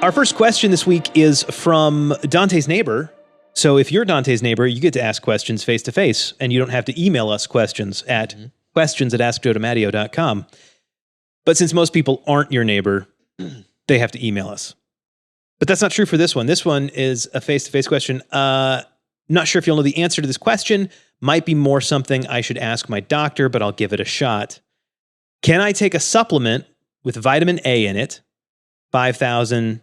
Our first question this week is from Dante's neighbor. So if you're Dante's neighbor, you get to ask questions face to face, and you don't have to email us questions at questions@askjoedimatteo.com. But since most people aren't your neighbor, they have to email us. But that's not true for this one. This one is a face-to-face question. Not sure if you'll know the answer to this question. Might be more something I should ask my doctor, but I'll give it a shot. Can I take a supplement with vitamin A in it? 5,000,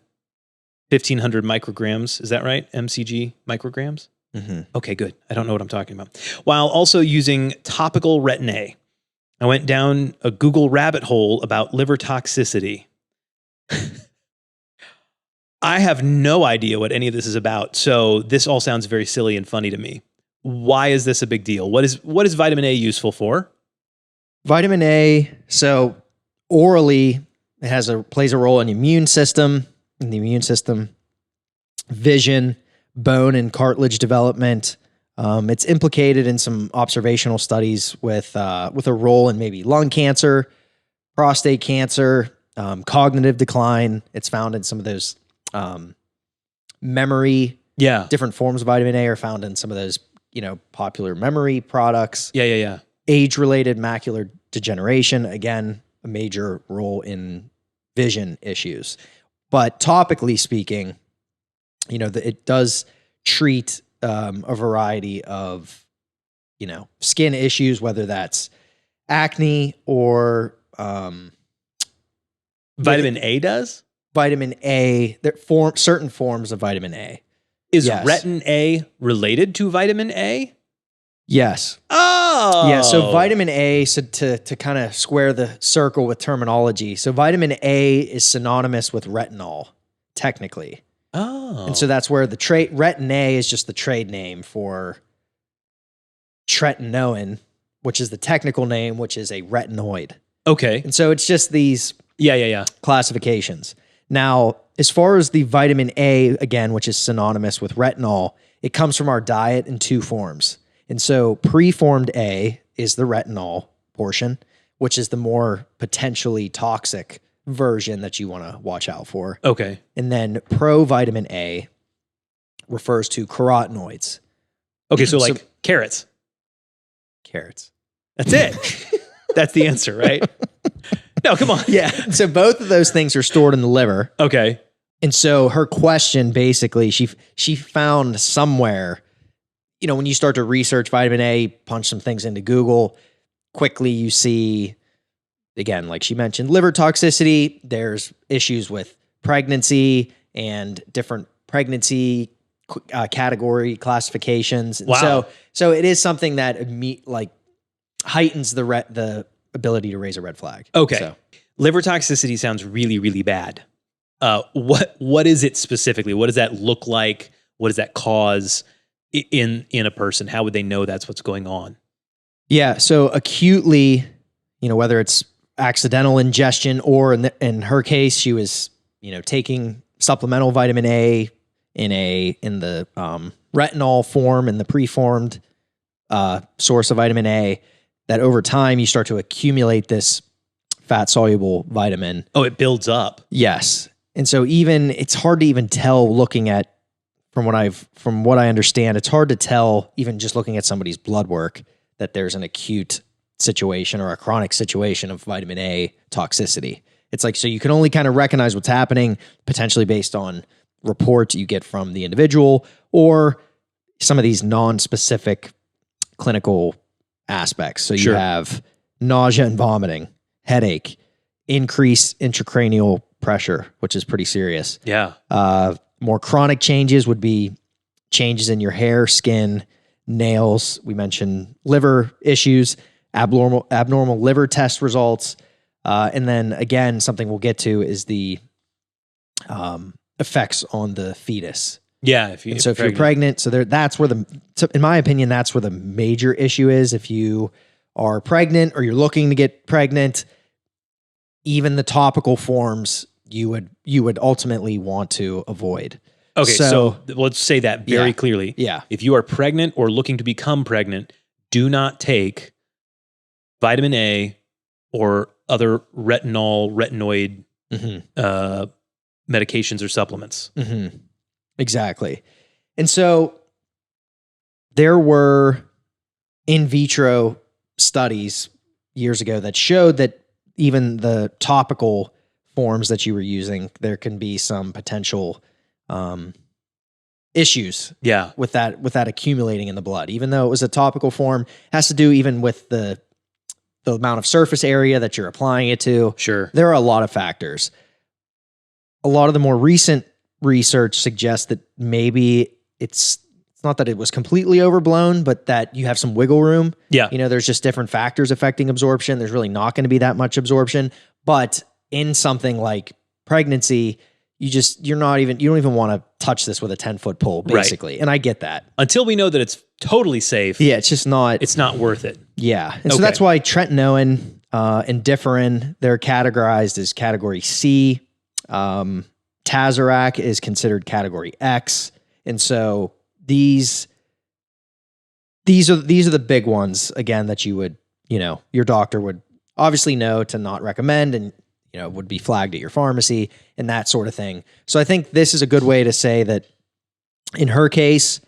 1,500 micrograms. Is that right? MCG micrograms? Mm-hmm. Okay, good. I don't know what I'm talking about. While also using topical Retin A. I went down a Google rabbit hole about liver toxicity. I have no idea what any of this is about, so this all sounds very silly and funny to me. Why is this a big deal? What is vitamin A useful for? Vitamin A, so orally, it plays a role in the immune system, vision, bone and cartilage development. It's implicated in some observational studies with a role in maybe lung cancer, prostate cancer, cognitive decline. It's found in some of those memory. Yeah. Different forms of vitamin A are found in some of those, popular memory products. Yeah. Age-related macular degeneration, again, a major role in vision issues. But topically speaking, it does treat a variety of, skin issues, whether that's acne or vitamin A does? Vitamin A, certain forms of vitamin A. Is yes. Retin A related to vitamin A? Yes. Oh! Yeah, so vitamin A, so to kind of square the circle with terminology, so vitamin A is synonymous with retinol, technically. Oh. And so that's where the Retin A is just the trade name for tretinoin, which is the technical name, which is a retinoid. Okay. And so it's just these classifications. Now, as far as the vitamin A, again, which is synonymous with retinol, it comes from our diet in two forms. And so preformed A is the retinol portion, which is the more potentially toxic version that you want to watch out for. Okay. And then provitamin A refers to carotenoids. Okay, so like carrots. Carrots. That's it. That's the answer, right? No, come on. Yeah. So both of those things are stored in the liver. Okay. And so her question, basically, she found somewhere, when you start to research vitamin A, punch some things into Google, quickly you see, again, like she mentioned, liver toxicity. There's issues with pregnancy and different pregnancy category classifications. And wow. So it is something that heightens the ability to raise a red flag. Okay. So. Liver toxicity sounds really, really bad. What is it specifically? What does that look like? What does that cause in a person? How would they know that's what's going on? Yeah. So acutely, whether it's accidental ingestion or in her case, she was, taking supplemental vitamin A in the retinol form and the preformed source of vitamin A, that over time you start to accumulate this fat soluble vitamin. Oh, it builds up. Yes. And so it's hard to even tell looking at, from what I understand, it's hard to tell even just looking at somebody's blood work that there's an acute situation or a chronic situation of vitamin A toxicity. It's like, so you can only kind of recognize what's happening potentially based on reports you get from the individual or some of these non-specific clinical aspects. So you have nausea and vomiting, headache, increased intracranial pressure, which is pretty serious. Yeah. More chronic changes would be changes in your hair, skin, nails. We mentioned liver issues, abnormal liver test results. And then again, something we'll get to is the effects on the fetus. Yeah. If you're pregnant, so that's where in my opinion, that's where the major issue is. If you are pregnant or you're looking to get pregnant, even the topical forms you would ultimately want to avoid. Okay, so let's say that very clearly. Yeah. If you are pregnant or looking to become pregnant, do not take vitamin A or other retinoid medications or supplements. Exactly. And so there were in vitro studies years ago that showed that even the topical forms that you were using, there can be some potential issues with that accumulating in the blood. Even though it was a topical form, it has to do even with the amount of surface area that you're applying it to. Sure. There are a lot of factors. A lot of the more recent research suggests that maybe it's not that it was completely overblown, but that you have some wiggle room. Yeah. There's just different factors affecting absorption. There's really not going to be that much absorption. But in something like pregnancy, you don't even want to touch this with a 10-foot pole, basically. Right. And I get that. Until we know that it's totally safe. Yeah, it's not worth it. Yeah. And so that's why tretinoin and differin, they're categorized as category C. Tazarac is considered category X. And so these are the big ones, again, that you would, your doctor would obviously know to not recommend and, would be flagged at your pharmacy and that sort of thing. So I think this is a good way to say that in her case,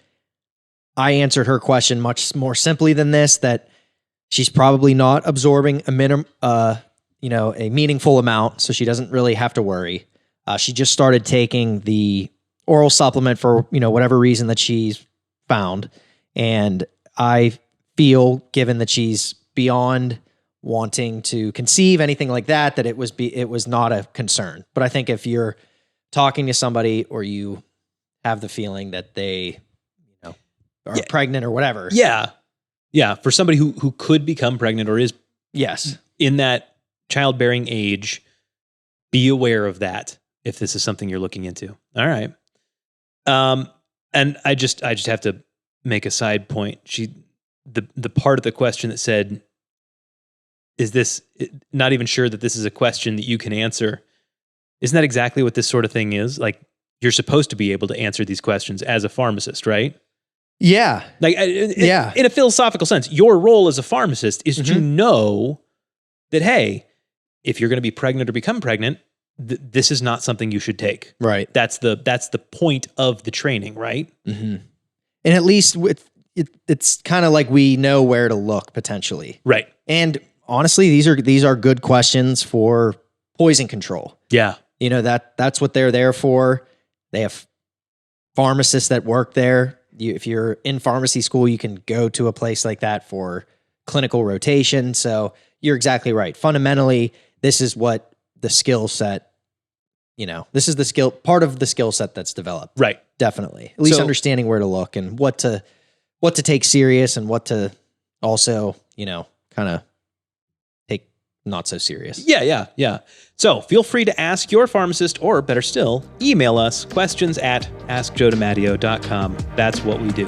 I answered her question much more simply than this, that she's probably not absorbing a meaningful amount, so she doesn't really have to worry. She just started taking the oral supplement for, whatever reason that she's found. And I feel, given that she's beyond wanting to conceive, anything like that, that it was not a concern. But I think if you're talking to somebody or you have the feeling that they are pregnant or whatever. Yeah. Yeah. For somebody who could become pregnant or is in that childbearing age, be aware of that if this is something you're looking into. All right. And I just have to make a side point. The part of the question that said, is this not even sure that this is a question that you can answer? Isn't that exactly what this sort of thing is? Like, you're supposed to be able to answer these questions as a pharmacist, right? Yeah. Like, in a philosophical sense, your role as a pharmacist is to know that, hey, if you're going to be pregnant or become pregnant, this is not something you should take. Right. That's the point of the training, right? Mm-hmm. And at least it's kind of like we know where to look potentially. Right. And honestly, these are good questions for poison control. Yeah. That's what they're there for. They have pharmacists that work there. If you're in pharmacy school, you can go to a place like that for clinical rotation. So you're exactly right. Fundamentally, this is what the skill set, this is part of the skill set that's developed. Right. Definitely. At least understanding where to look and what to take serious and what to also, kind of take not so serious. Yeah. So feel free to ask your pharmacist, or better still, email us questions@askjoedimatteo.com. That's what we do.